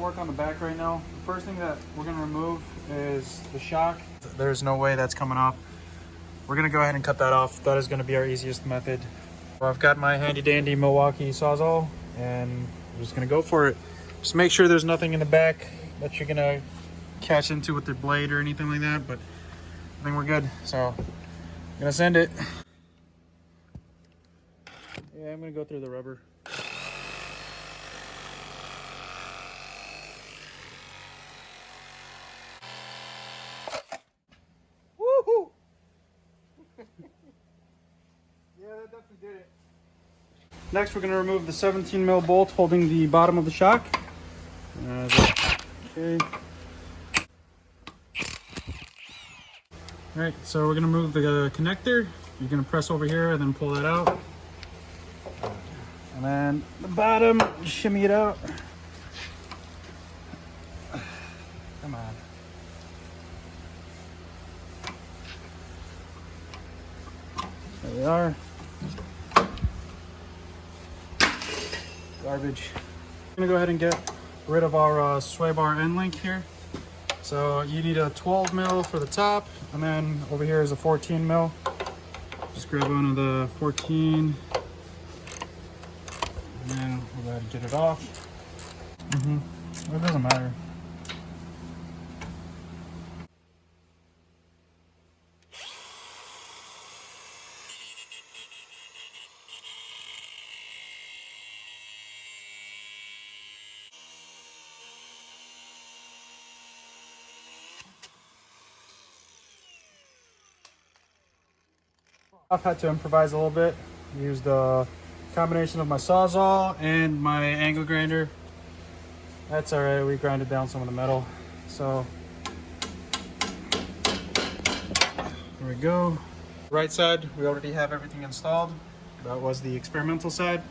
Work on the back right now. The first thing that we're going to remove is the shock. There's no way that's coming off. We're going to go ahead and cut that off. That is going to be our easiest method. Well, I've got my handy dandy Milwaukee Sawzall and I'm just going to go for it. Just make sure there's nothing in the back that you're going to catch into with the blade or anything like that, but I think we're good. So I'm going to send it. Yeah, I'm going to go through the rubber. Woohoo! Yeah, that definitely did it. Next, we're going to remove the 17 mil bolt holding the bottom of the shock. Okay. All right, so we're going to move the connector. You're going to press over here and then pull that out. And then the bottom, shimmy it out. Come on. There we are. Garbage. I'm gonna go ahead and get rid of our sway bar end link here. So you need a 12 mil for the top, and then over here is a 14 mil. Just grab one of the 14, and then we'll go ahead and get it off. It doesn't matter. I've had to improvise a little bit. Used a combination of my Sawzall and my angle grinder. That's all right, we grinded down some of the metal. So, there we go. Right side, we already have everything installed. That was the experimental side.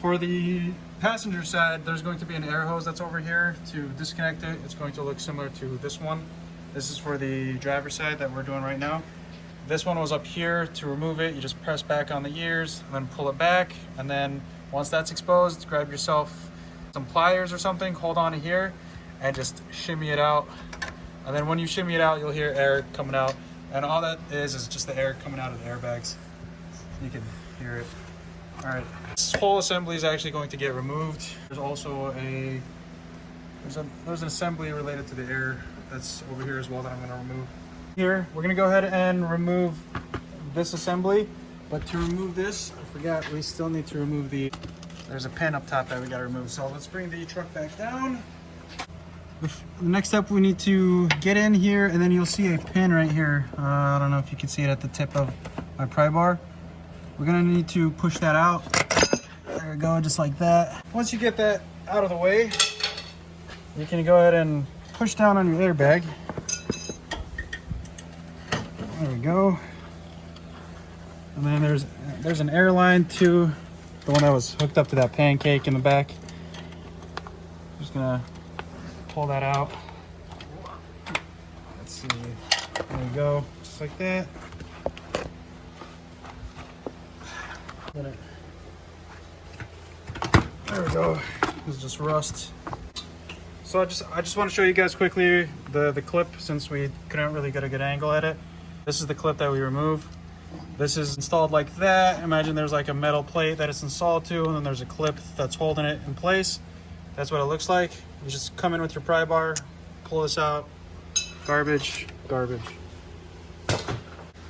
For the passenger side, there's going to be an air hose that's over here. To disconnect it, it's going to look similar to this one. This is for the driver's side that we're doing right now. This one was up here. To remove it, you just press back on the ears and then pull it back. And then once that's exposed, grab yourself some pliers or something, hold on to here and just shimmy it out. And then when you shimmy it out, you'll hear air coming out. And all that is just the air coming out of the airbags. You can hear it. All right, this whole assembly is actually going to get removed. There's also there's an assembly related to the air that's over here as well that I'm gonna remove. Here, we're gonna go ahead and remove this assembly, but to remove this, I forgot, we still need to remove there's a pin up top that we gotta remove. So let's bring the truck back down. The next step, we need to get in here, and then you'll see a pin right here. I don't know if you can see it at the tip of my pry bar. We're gonna need to push that out. There we go, just like that. Once you get that out of the way, you can go ahead and push down on your airbag. There we go. And then there's an air line to the one that was hooked up to that pancake in the back. Just gonna pull that out. Let's see. There we go, just like that. There we go. This is just rust. So I just want to show you guys quickly the clip, since we couldn't really get a good angle at it. This is the clip that we removed. This is installed like that. Imagine there's like a metal plate that it's installed to, and then there's a clip that's holding it in place. That's what it looks like. You just come in with your pry bar, pull this out. Garbage, garbage.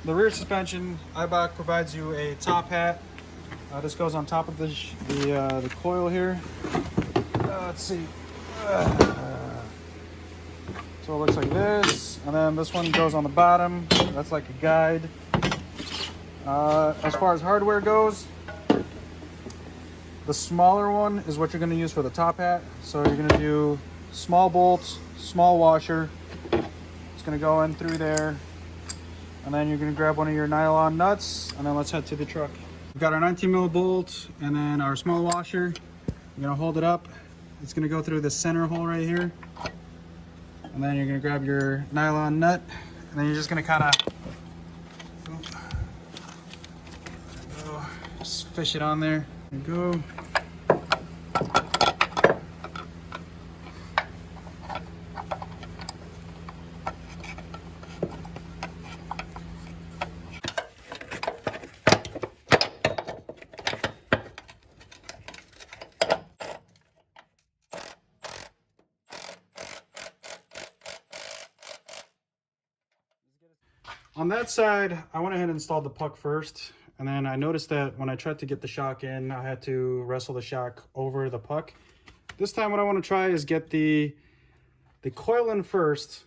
The rear suspension, Eibach provides you a top hat. This goes on top of the coil here. Let's see. So it looks like this, and then this one goes on the bottom. That's like a guide. As far as hardware goes, the smaller one is what you're going to use for the top hat. So you're going to do small bolts, small washer. It's going to go in through there, and then you're going to grab one of your nylon nuts, and then let's head to the truck. We've got our 19 mil bolt and then our small washer. You're going to hold it up. It's going to go through the center hole right here. And then you're going to grab your nylon nut, and then you're just going to kind of just fish it on there. There you go. On that side, I went ahead and installed the puck first, and then I noticed that when I tried to get the shock in, I had to wrestle the shock over the puck. This time what I want to try is get the coil in first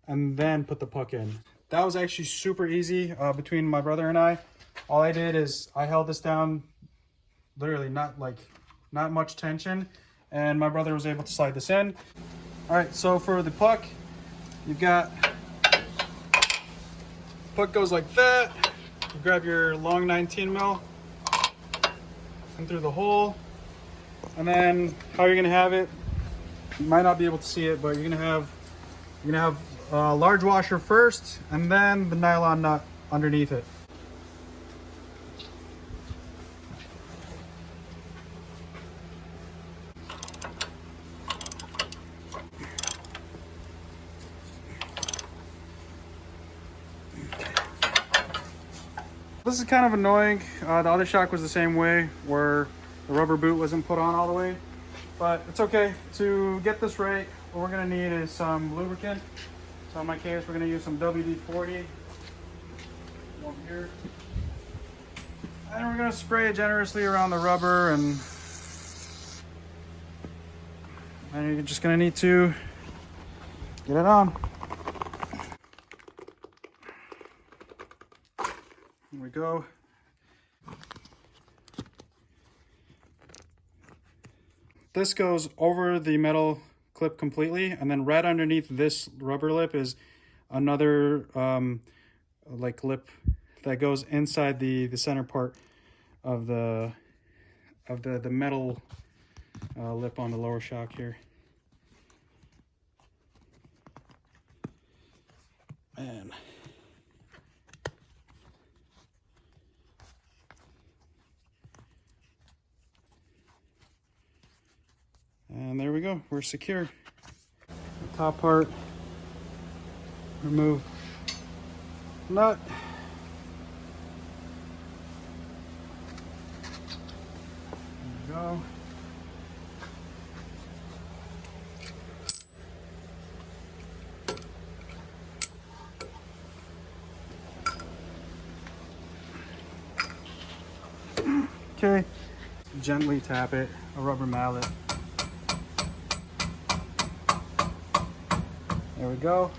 and then put the puck in. That was actually super easy between my brother and I. All I did is I held this down, literally not much tension, and my brother was able to slide this in. All right, so for the puck, you've got, puck goes like that. You grab your long 19 mil and through the hole, and then how you're gonna have it, you might not be able to see it, but you're gonna have a large washer first and then the nylon nut underneath it. This is kind of annoying. The other shock was the same way, where the rubber boot wasn't put on all the way, but it's okay. To get this right, what we're gonna need is some lubricant. So in my case, we're gonna use some WD-40 over here. And we're gonna spray it generously around the rubber, and you're just gonna need to get it on. Here we go. This goes over the metal clip completely, and then right underneath this rubber lip is another like lip that goes inside the center part of the metal lip on the lower shock here. Man. And there we go, we're secure. The top part, remove nut. There we go. Okay, gently tap it, a rubber mallet. There we go.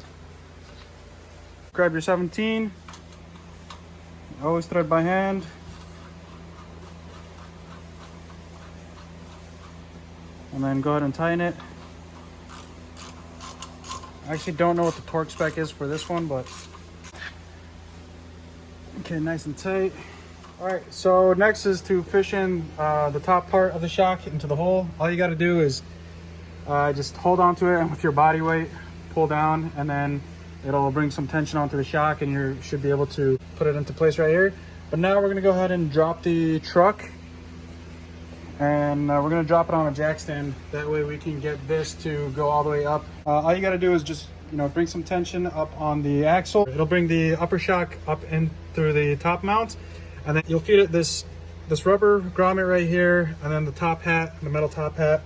Grab your 17. Always thread by hand. And then go ahead and tighten it. I actually don't know what the torque spec is for this one, but okay, nice and tight. All right, so next is to fish in the top part of the shock into the hole. All you got to do is just hold on to it, and with your body weight, pull down, and then it'll bring some tension onto the shock, and you should be able to put it into place right here. But now we're gonna go ahead and drop the truck, and we're gonna drop it on a jack stand. That way we can get this to go all the way up. All you gotta do is just, you know, bring some tension up on the axle. It'll bring the upper shock up in through the top mount, and then you'll feed it this rubber grommet right here, and then the top hat, the metal top hat,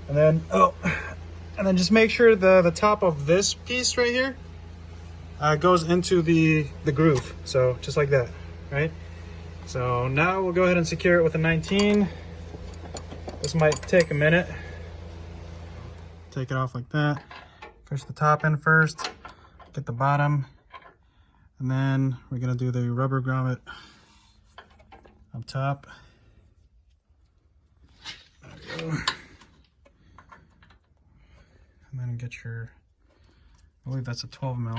and then just make sure the top of this piece right here goes into the groove. So just like that, right? So now we'll go ahead and secure it with a 19. This might take a minute. Take it off like that. Fish the top in first, get the bottom, and then we're gonna do the rubber grommet up top. There we go. And then get your, I believe that's a 12 mil.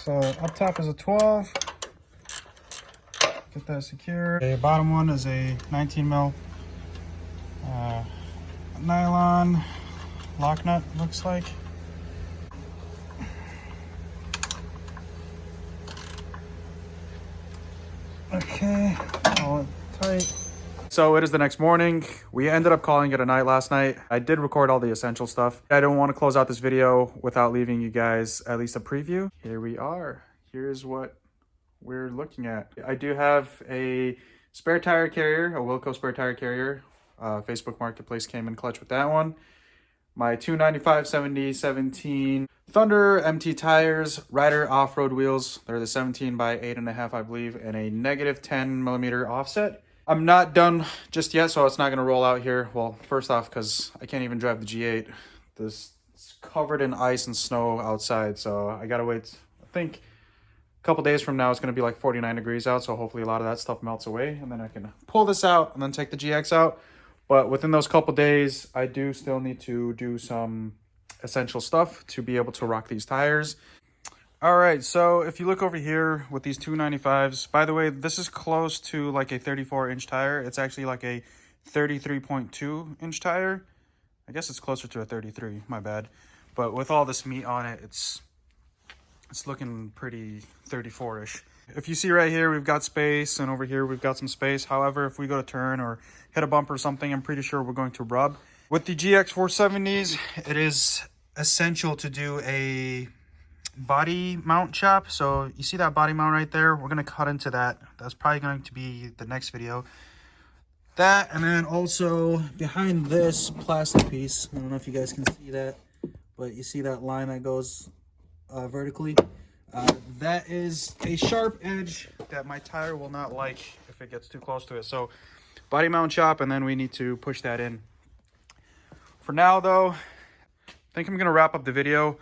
So up top is a 12. Get that secure. The bottom one is a 19 mil nylon lock nut, looks like. Okay, all it tight. So it is the next morning. We ended up calling it a night last night. I did record all the essential stuff. I don't want to close out this video without leaving you guys at least a preview. Here we are. Here's what we're looking at. I do have a spare tire carrier, a Wilco spare tire carrier. Facebook Marketplace came in clutch with that one. My 295/70/17 Thunder MT tires, Rider off-road wheels. They're the 17 by 8.5, I believe, and a negative 10mm offset. I'm not done just yet, so it's not going to roll out here. Well, first off, because I can't even drive the G8. This is covered in ice and snow outside, so I got to wait. I think a couple days from now, it's going to be like 49 degrees out, so hopefully a lot of that stuff melts away, and then I can pull this out and then take the GX out. But within those couple days, I do still need to do some essential stuff to be able to rock these tires. All right, so if you look over here with these 295s, by the way, this is close to like a 34-inch tire. It's actually like a 33.2-inch tire. I guess it's closer to a 33, my bad. But with all this meat on it, it's looking pretty 34-ish. If you see right here, we've got space, and over here we've got some space. However, if we go to turn or hit a bump or something, I'm pretty sure we're going to rub. With the GX 470s, it is essential to do a body mount chop. So you see that body mount right there? We're going to cut into that. That's probably going to be the next video. That, and then also behind this plastic piece, I don't know if you guys can see that, but you see that line that goes vertically? That is a sharp edge that my tire will not like if it gets too close to it. So body mount chop, and then we need to push that in. For now though, I think I'm gonna wrap up the video.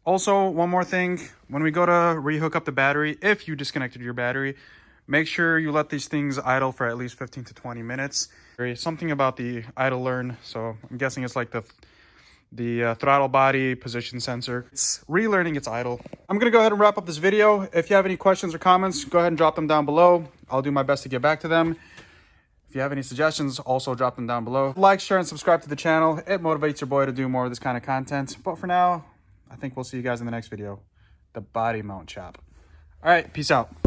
Also, one more thing, when we go to rehook up the battery, if you disconnected your battery, make sure you let these things idle for at least 15 to 20 minutes. There's something about the idle learn, so I'm guessing it's like the throttle body position sensor. It's relearning its idle. I'm gonna go ahead and wrap up this video. If you have any questions or comments, go ahead and drop them down below. I'll do my best to get back to them. If you have any suggestions, also drop them down below. Like, share, and subscribe to the channel. It motivates your boy to do more of this kind of content. But for now, I think we'll see you guys in the next video. The body mount chop. All right, peace out.